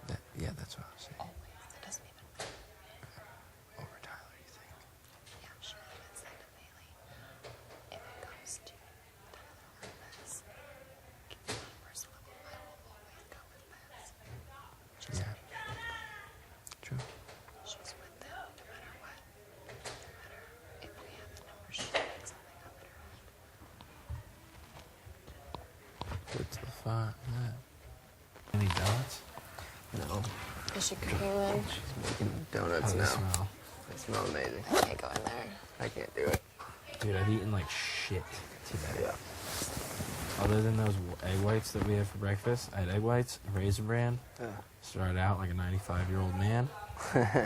best. Yeah, that's what I was saying. Always. It doesn't even matter. Over Tyler, you think? Yeah, she even said to Bailey, if it comes to Tyler or Bess, on a personal level, I will always go with Bess. She's Yeah. True. She's with them no matter what. No matter if we have the numbers, she makes something up in her head. What's the fun? Any donuts? No. Is she cooking them? She's making How donuts do they now. smell? They smell amazing. I can't go in there. I can't do it. Dude, I've eaten like shit today. Yeah. Other than those egg whites that we had for breakfast, I had egg whites, Raisin Bran. Yeah. Started out like a 95-year-old man.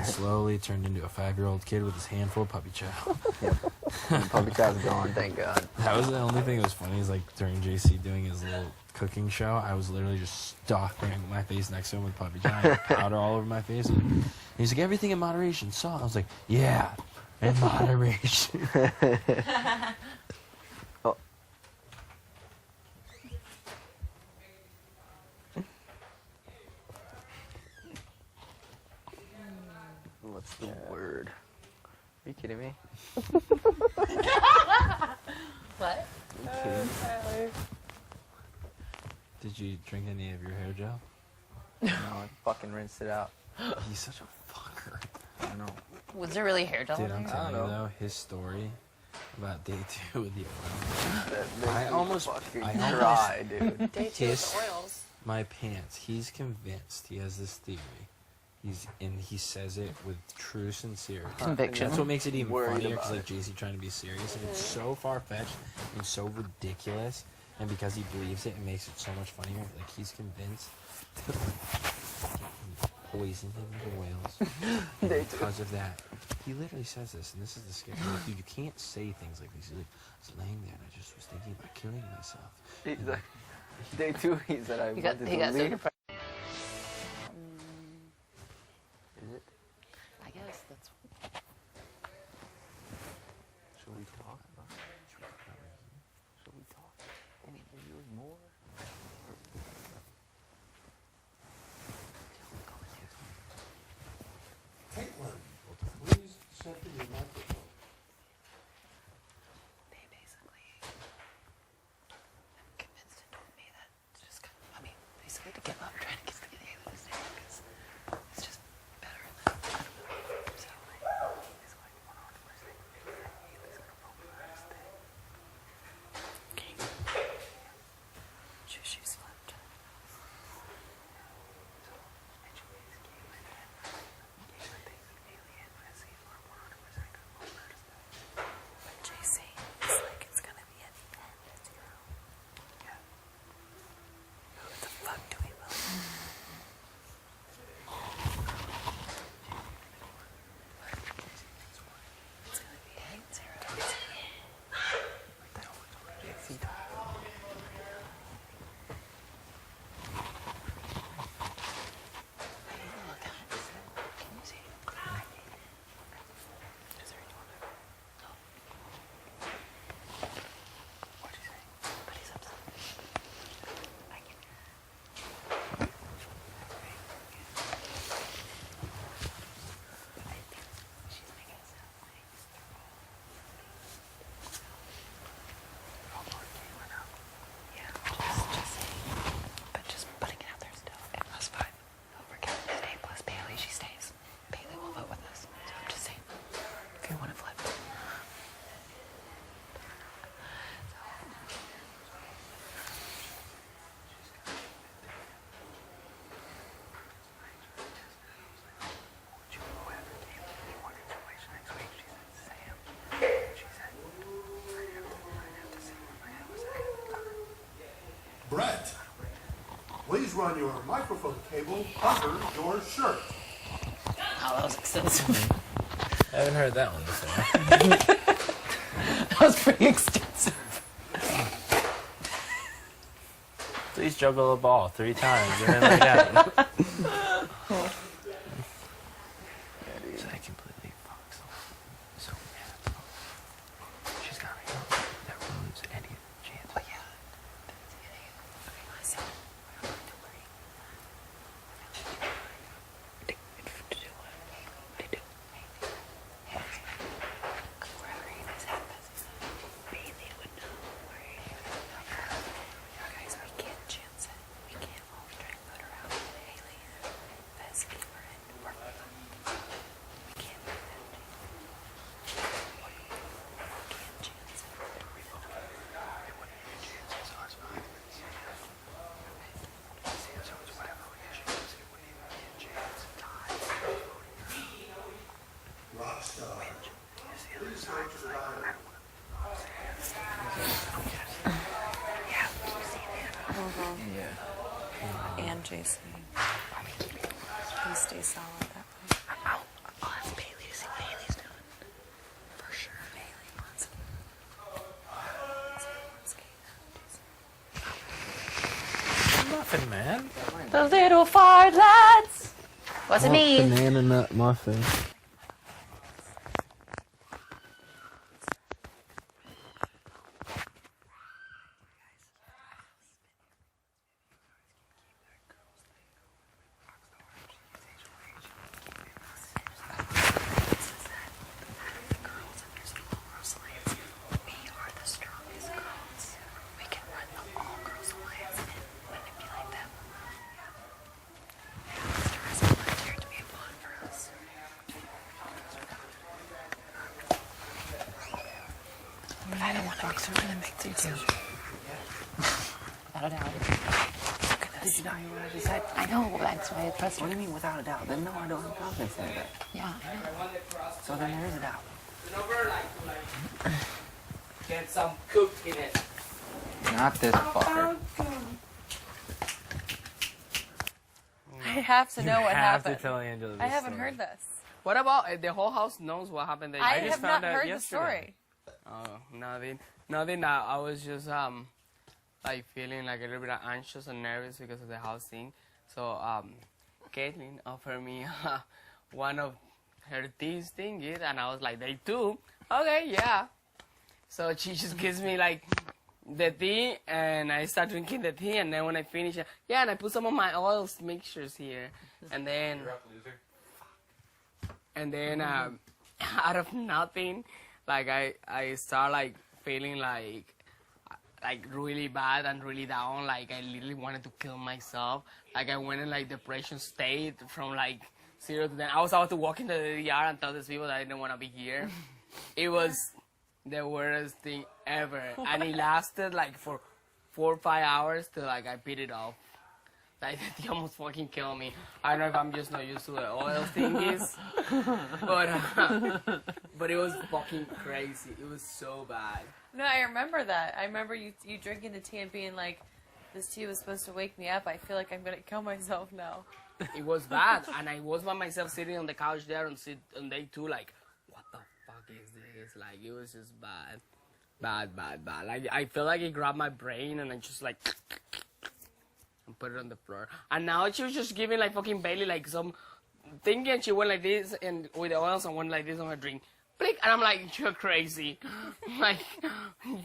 Slowly turned into a 5-year-old kid with his handful of puppy chow. Puppy chow's gone, thank God. That was the only thing that was funny is like during JC doing his little cooking show, I was literally just stalking my face next to him with puppy chow. I had powder all over my face. And he's like, everything in moderation, salt. I was like, yeah, in moderation. Oh. What's the word? Are you kidding me? What? Are you kidding me? Did you drink any of your hair gel? No, I fucking rinsed it out. He's such a fucker. I know. Was there really hair gel Dude, in I'm there? telling you know. though, his story about day 2 with the oil. That makes I me almost- fucking I almost- dry, dude. Day 2 His- with the oils. My pants. He's convinced. He has this theory. He says it with true sincerity. Conviction. That's what makes it even Worried funnier about because like it. JC trying to be serious and it's so far fetched and so ridiculous, and because he believes it, it makes it so much funnier. Like he's convinced that poisoned him with oils. And They do. because of that, he literally says this, and this is the scary. Like, dude, you can't say things like these. He's like, I was laying there and I just was thinking about killing myself. He's like, day 2, he said I He got wanted so to leave. depressed. Is it? I guess that's. Should we talk about it? Should we talk? Interview more? They basically convinced and told me that basically to give up run your microphone cable under your shirt. Oh, that was extensive. I haven't heard that one before. That was pretty extensive. Please juggle a ball 3 times and then lay down. So I completely fucks up. So mad. She's got me. That ruins any chance. Oh yeah. And JC. Please stay solid that way. I'll ask Bailey to see what Haley's doing. For sure. Bailey wants Muffin man. The little fart lads. Wasn't me. Banana nut muffin. I don't want to make some of them make too. Without a doubt. Did you not hear what I just said? I know, that's why I pressed. What do you mean without a doubt? Then no, I don't have confidence in that. Yeah, I know. So then there is a doubt. Get some cook in it. Not this fucker. I have to know what happened. To tell Angela this I haven't story. heard this. What about the whole house knows what happened? That I just have found not out heard the yesterday. story. Oh, nothing. I was just like feeling like a little bit anxious and nervous because of the house thing. So Caitlin offered me one of her teas thingies, and I was like, they too? Okay, yeah. So she just gives me like the tea, and I start drinking the tea, and then when I finish, yeah, and I put some of my oils mixtures here, and then out of nothing, like I start like feeling like really bad and really down, like I literally wanted to kill myself. Like I went in like depression state from like 0 to 10. I was about to walk into the yard and tell these people that I didn't want to be here. It was the worst thing ever, and it lasted like for 4 or 5 hours till like I beat it off. Like it almost fucking killed me. I don't know if I'm just not used to the oil thingies, but it was fucking crazy. It was so bad. No, I remember that. I remember you drinking the tea and being like, this tea was supposed to wake me up. I feel like I'm going to kill myself now. It was bad, and I was by myself sitting on the couch there on day 2, like, what the fuck is this? Like, it was just bad. Bad. Like, I feel like it grabbed my brain, and I just, like, and put it on the floor. And now she was just giving, like, fucking Bailey, like, some thingy, and she went like this, and with the oils, and went like this on her drink. Blick, and I'm like, you're crazy. Like,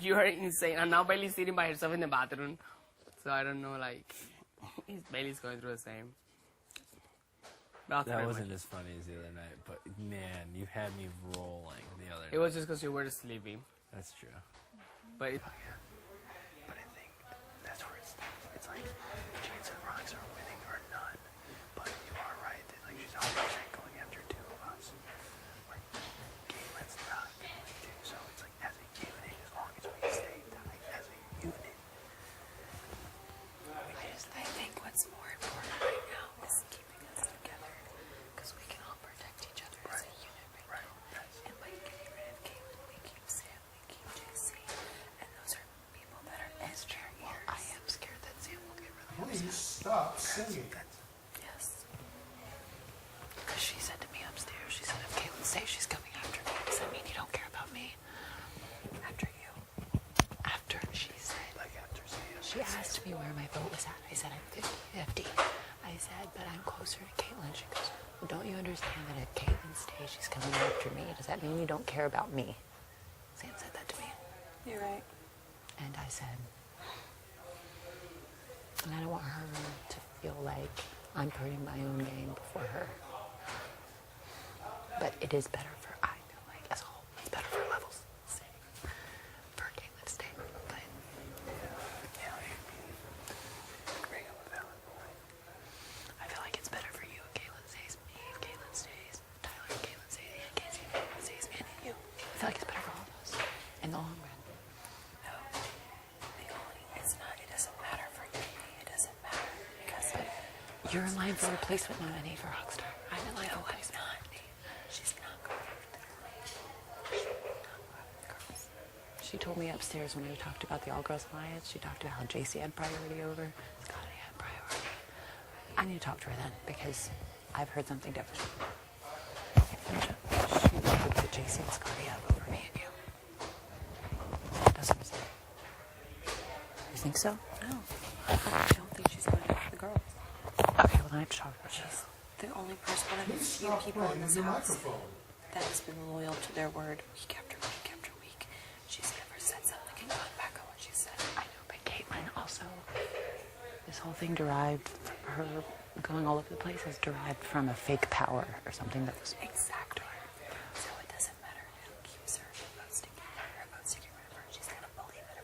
you're insane. And now Bailey's sitting by herself in the bathroom. So I don't know, like, Bailey's going through the same. That wasn't as funny as the other night, but man, you had me rolling the other night. It was just because you were sleepy. That's true. But But I think that's where it's like chance of rocks are winning or none. But you are right that like she's 100% going after 2 of us. Like Caitlin's not going to. So it's like as a unit, as long as we stay tight as a unit. I think what's more important right now is keeping us together, because we can all protect each other as a unit right now. And by getting rid of Caitlin, we keep Sam, we keep JC, and those are stop singing. Yes. Because she said to me upstairs, she said, if Caitlin says she's coming after me, does that mean you don't care about me? After you. After she said. Like after saying. She asked me where my vote was at. I said, I'm 50-50. I said, but I'm closer to Caitlin. She goes, well, don't you understand that if Caitlin stays, she's coming after me? Does that mean you don't care about me? Sam said that to me. You're right. And I said, and I don't want her to feel like I'm putting my own game before her. But it is better for, I feel like, as a whole, it's better for levels sake. For Caitlin to stay. But I feel like it's better for you if Caitlin stays, me if Caitlin stays, Tyler if Caitlin stays, and Casey if Caitlin stays, and you. I feel like it's better for all of us in the long run. It's not. It doesn't matter for you. It doesn't matter because You're in line for replacement nominee for Rockstar. I'm in line for replacement. she's not going She told me upstairs when we talked about the All Girls Alliance, she talked about how JC had priority over Scotty had priority. I need to talk to her then because I've heard something different. She would put JC and Scotty up over me and you. That's what I'm saying. You think so? No. I don't think she's going after the girls. Okay, well then I have to talk to her. She's the only person, one of the few people in this house that has been loyal to their word week after week after week. She's never said something and gone back on what she said. I know, but Caitlin also, this whole thing derived, her going all over the place has derived from a fake power or something that was Exactly. So it doesn't matter who keeps her vote sticking, rid of her. She's gonna believe it.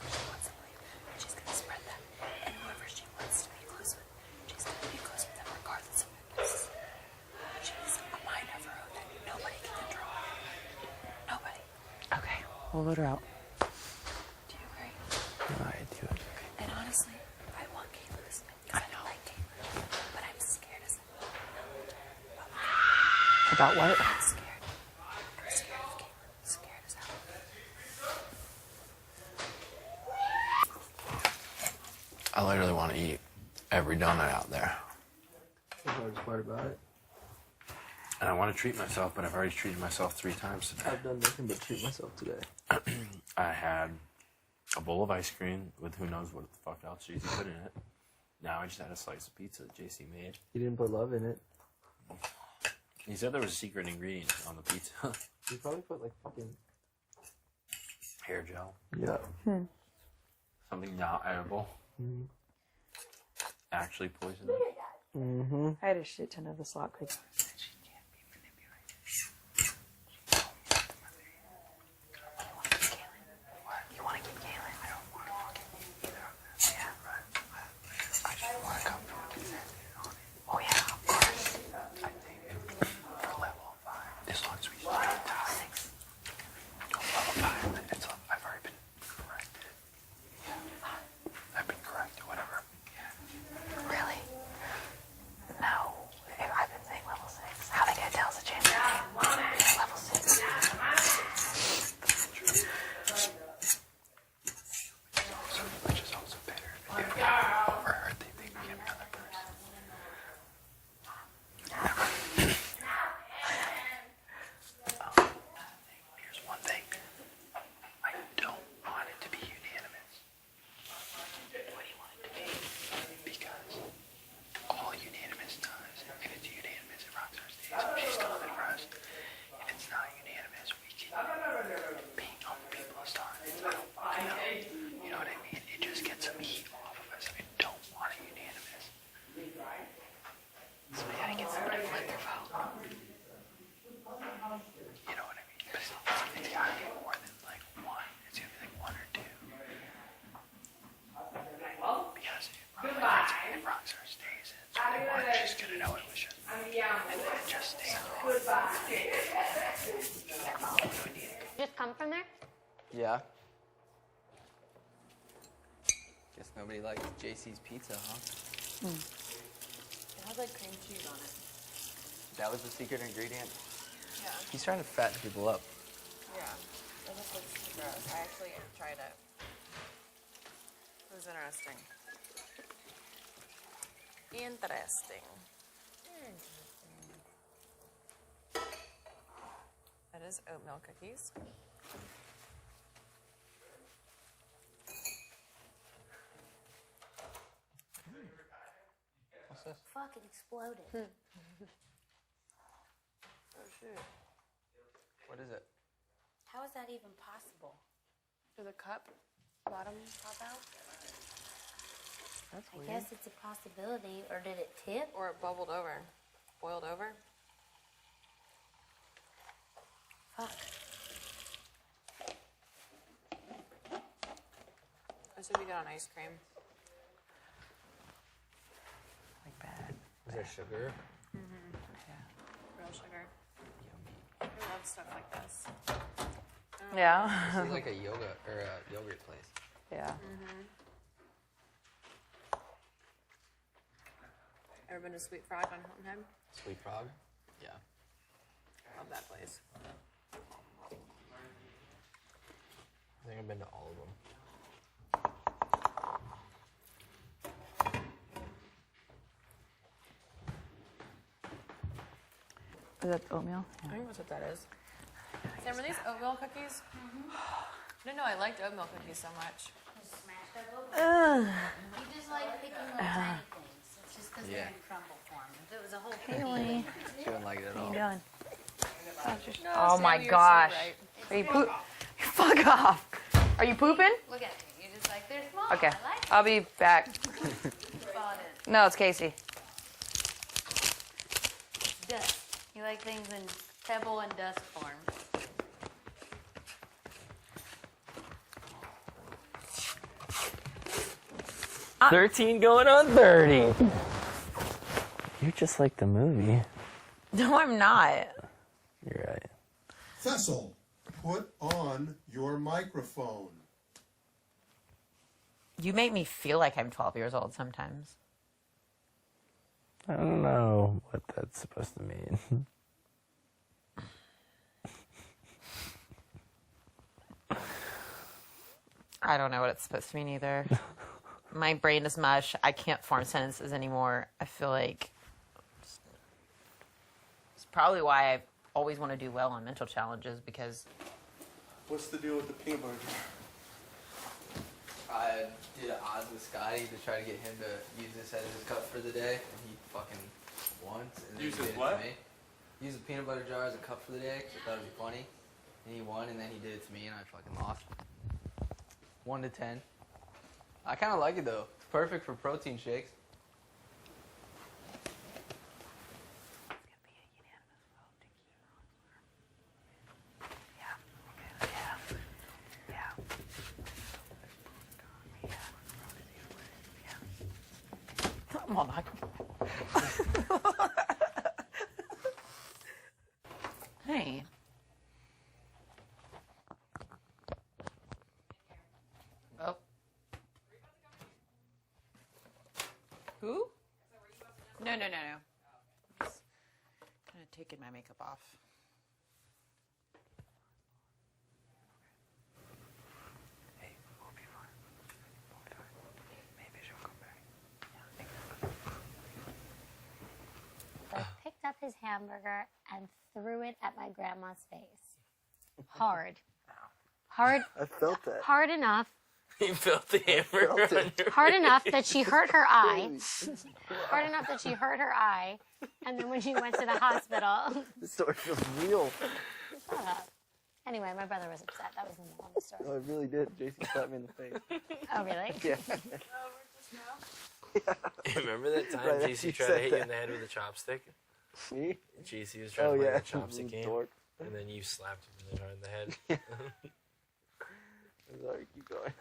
She wants to believe, and she's gonna spread that. And whoever she wants to be close with, she's gonna be close with them regardless of who this. She's a mind of her own that nobody can control. Nobody. okay. We'll vote her out. Do you agree? No, I do it. And honestly, I want Caitlin to stay because I like Caitlin, but I'm scared as About what? I'm scared. I'm scared of Caitlin. Scared as hell. I literally want to eat every donut out there. That's the hardest part about it. And I want to treat myself, but I've already treated myself 3 times today. I've done nothing but treat myself today. I had a bowl of ice cream with who knows what the fuck else JC put in it. Now I just had a slice of pizza that JC made. You didn't put love in it. He said there was a secret ingredient on the pizza. You probably put like fucking Hair gel. yeah. Something not edible. Mm-hmm. Actually poisonous. Mm-hmm. I had a shit ton of the slot cookies. You want to keep Caitlin? I don't want to fucking either of them. Yeah, right. I just want to come to a consensus on it. Oh yeah, of course. I think for level 5, as long as we stay in top 6. Level 5, it's, I've already been corrected. Yeah. I've been corrected, whatever. Yeah. Really? No. I've been saying level 6. How they gonna tell us the change? Level 6. Which is also better. If we overheard, they think we have another person. Here's one thing. I don't want it to be unanimous. What do you want it to be? Because all unanimous does, if it's unanimous and Rockstar stays, she's coming for us. If it's not unanimous, we can being on the people of Star. I don't fucking know. You know what I mean? It just gets some heat off of us. I don't want it unanimous. So we gotta get someone to flip their vote. You know what I mean? But it's gotta be more than like 1. It's gonna be like 1 or 2. Because if Rockstar stays, it's really 1. She's gonna know it was just. And then it just stays on. Just come from there? Yeah. Guess nobody likes JC's pizza, huh? It has like cream cheese on it. That was the secret ingredient? Yeah. He's trying to fatten people up. Yeah. It just looks gross. I actually tried it. It was interesting. Interesting. That is oatmeal cookies. What's this? Fucking exploded. Oh shit. What is it? How is that even possible? Did the cup bottom pop out? That's I weird. guess it's a possibility. Or did it tip? Or it bubbled over. Boiled over. Fuck. This would be good on ice cream. Like bad. Is there sugar? Real sugar. I love stuff like this. Yeah. This is like a yoga or a yogurt place. Yeah. Ever been to Sweet Frog on Hilton Head? Sweet Frog? Yeah. Love that place. I think I've been to all of them. Is that oatmeal? I think that's what that is. Sam, are these oatmeal cookies? I didn't know I liked oatmeal cookies so much. You just like picking little tiny things. It's just because they're in crumble form. If it was a whole cookie. She didn't like it at all. Doing? No, Oh Sam, my you were so gosh. right. Are you poop? Fuck off. Are you pooping? Look at you. You're just like, they're small. Okay. I like I'll be back. it. No, it's Casey. Dust. You like things in pebble and dust form. 13 going on 30. You're just like the movie. No, I'm not. You're right. Cecil, put on your microphone. You make me feel like I'm 12 years old sometimes. I don't know what that's supposed to mean. I don't know what it's supposed to mean either. My brain is mush. I can't form sentences anymore. I feel like it's probably why I always want to do well on mental challenges because What's the deal with the peanut butter jar? I did an odds with Scotty to try to get him to use this as his cup for the day, and he fucking won. And then Use he his did it what? to me. Use the peanut butter jar as a cup for the day, because I thought it'd be funny. And he won, and then he did it to me, and I fucking lost. 1 to 10. I kind of like it though. It's perfect for protein shakes. come on, hey. Oh. Who? No. Just kind of taking my makeup off. Hey, we'll be fine. We'll be fine. Maybe she'll come back. I picked up his hamburger and threw it at my grandma's face. Hard. Hard. I felt that. Hard enough. You felt the hamburger on your Hard enough that she hurt her eye. Hard enough that she hurt her eye. And then when she went to the hospital. This story feels real. Shut up. Anyway, my brother was upset. That was the moral of the story. No, it really did. Jason slapped me in the face. Oh, really? Yeah. Remember that time Right, JC you tried to said hit you that. in the head with a chopstick? Me? JC was trying Oh to play yeah. the chopstick game, Dork. and then you slapped him really hard in the head. I'm sorry, keep going.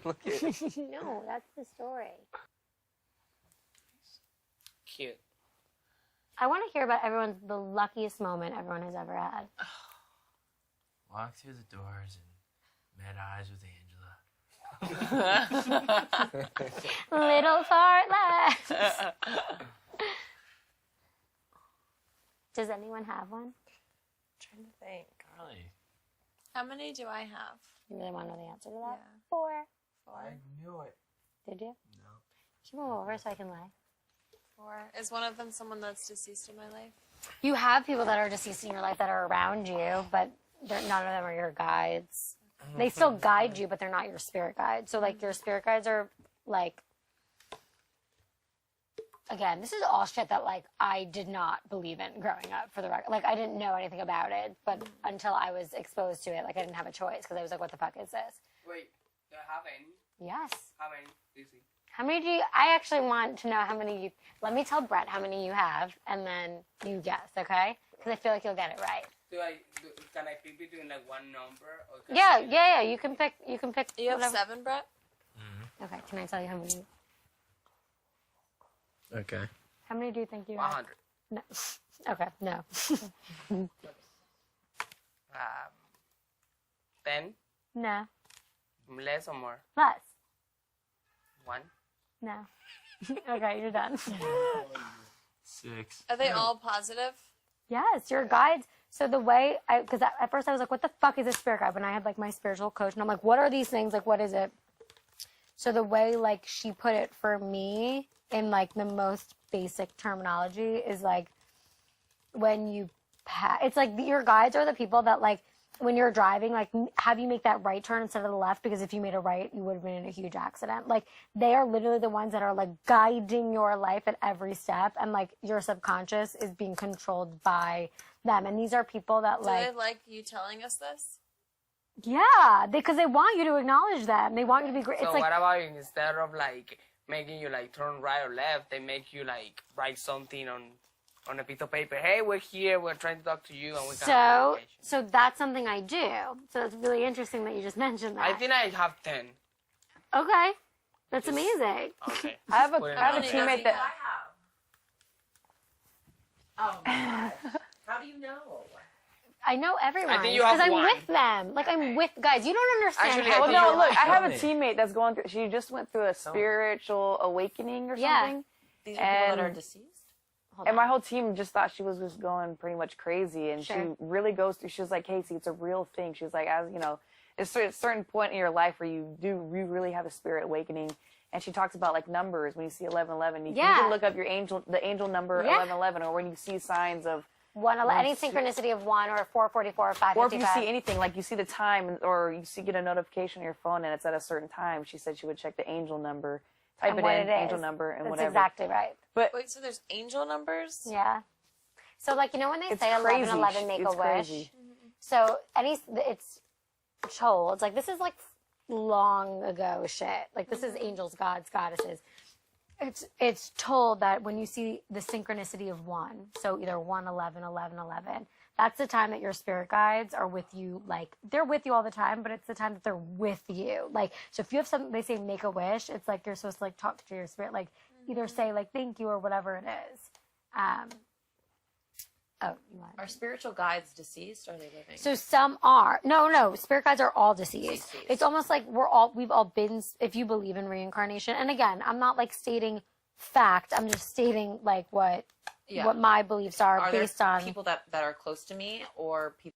Look at it. No, that's the story. Cute. I want to hear about the luckiest moment everyone has ever had. Walked through the doors and met eyes with Angela. Little fart left. Does anyone have one? Trying to think. Golly. How many do I have? You really want to know the answer to that? Yeah. 4. Four. I knew it. Did you? No. Can you move over so I can lie? before. Is one of them someone that's deceased in my life? You have people that are deceased in your life that are around you, but none of them are your guides. They still guide you, but they're not your spirit guides. So, like, your spirit guides are, like, again, this is all shit that, like, I did not believe in growing up, for the record. Like, I didn't know anything about it, but until I was exposed to it, like, I didn't have a choice, because I was like, what the fuck is this? Wait, do I have any? Yes. How many? Easy. How many do you, I actually want to know how many you, let me tell Brett how many you have, and then you guess, okay? Because I feel like you'll get it right. Can I pick between, like, one number? Or Yeah, you can pick, You have whatever. 7, Brett? Okay, can I tell you how many? Okay. How many do you think you have? 100. No. Okay, no. 10? No. Less or more? Less. 1? No. Okay, you're done. 6. Are they all positive? Yes, your guides. So the way because at first I was like, what the fuck is a spirit guide? When I had like my spiritual coach, and I'm like, what are these things? Like, what is it? So the way like she put it for me in like the most basic terminology is like when you it's like your guides are the people that like when you're driving, like have you make that right turn instead of the left, because if you made a right, you would have been in a huge accident. Like they are literally the ones that are like guiding your life at every step, and like your subconscious is being controlled by them. And these are people that Do like they like you telling us this? yeah, because they want you to acknowledge them. They want you to be great. So It's like what about instead of like making you like turn right or left, they make you like write something on a piece of paper. Hey, we're here. We're trying to talk to you, and we can. so that's something I do. So it's really interesting that you just mentioned that. I think I have 10. Okay, that's amazing. Okay. I have a Put it teammate that. Oh my gosh. How do you know? I know everyone I think you have because I'm one. with them. Like I'm with guys. You don't understand. Actually, how I think No, you're look, I have a right. teammate that's going through. She just went through a spiritual awakening or Yeah. something. These are people that are And- deceased? And my whole team just thought she was just going pretty much crazy, and Sure. she really goes through. She was like, "Casey, it's a real thing." She was like, "As you know, it's a certain point in your life where you really have a spirit awakening." And she talks about like numbers. When you see 1111, you Yeah. can look up the angel number Yeah. 1111, or when you see signs of, any synchronicity of 1 or 444 or or if 555. you see anything like you see the time, or you get a notification on your phone and it's at a certain time. She said she would check the angel number, type And it what in, it angel is. number, and That's whatever. exactly right. But Wait, so there's angel numbers? Yeah. So like you know when they It's say crazy. 1111 make It's a wish. crazy. So it's told like this is like long ago shit. Like this is angels, gods, goddesses. It's told that when you see the synchronicity of 1, so either 1, 11, 11, 11, that's the time that your spirit guides are with you. Like they're with you all the time, but it's the time that they're with you. Like so if you have something, they say make a wish. It's like you're supposed to like talk to your spirit, like either say like thank you or whatever it is. You want Are spiritual guides deceased or are they living? So some are. No, spirit guides are all deceased. It's almost like we've all been, if you believe in reincarnation. And again, I'm not like stating fact. I'm just stating like what my beliefs are Are based there on people that are close to me or people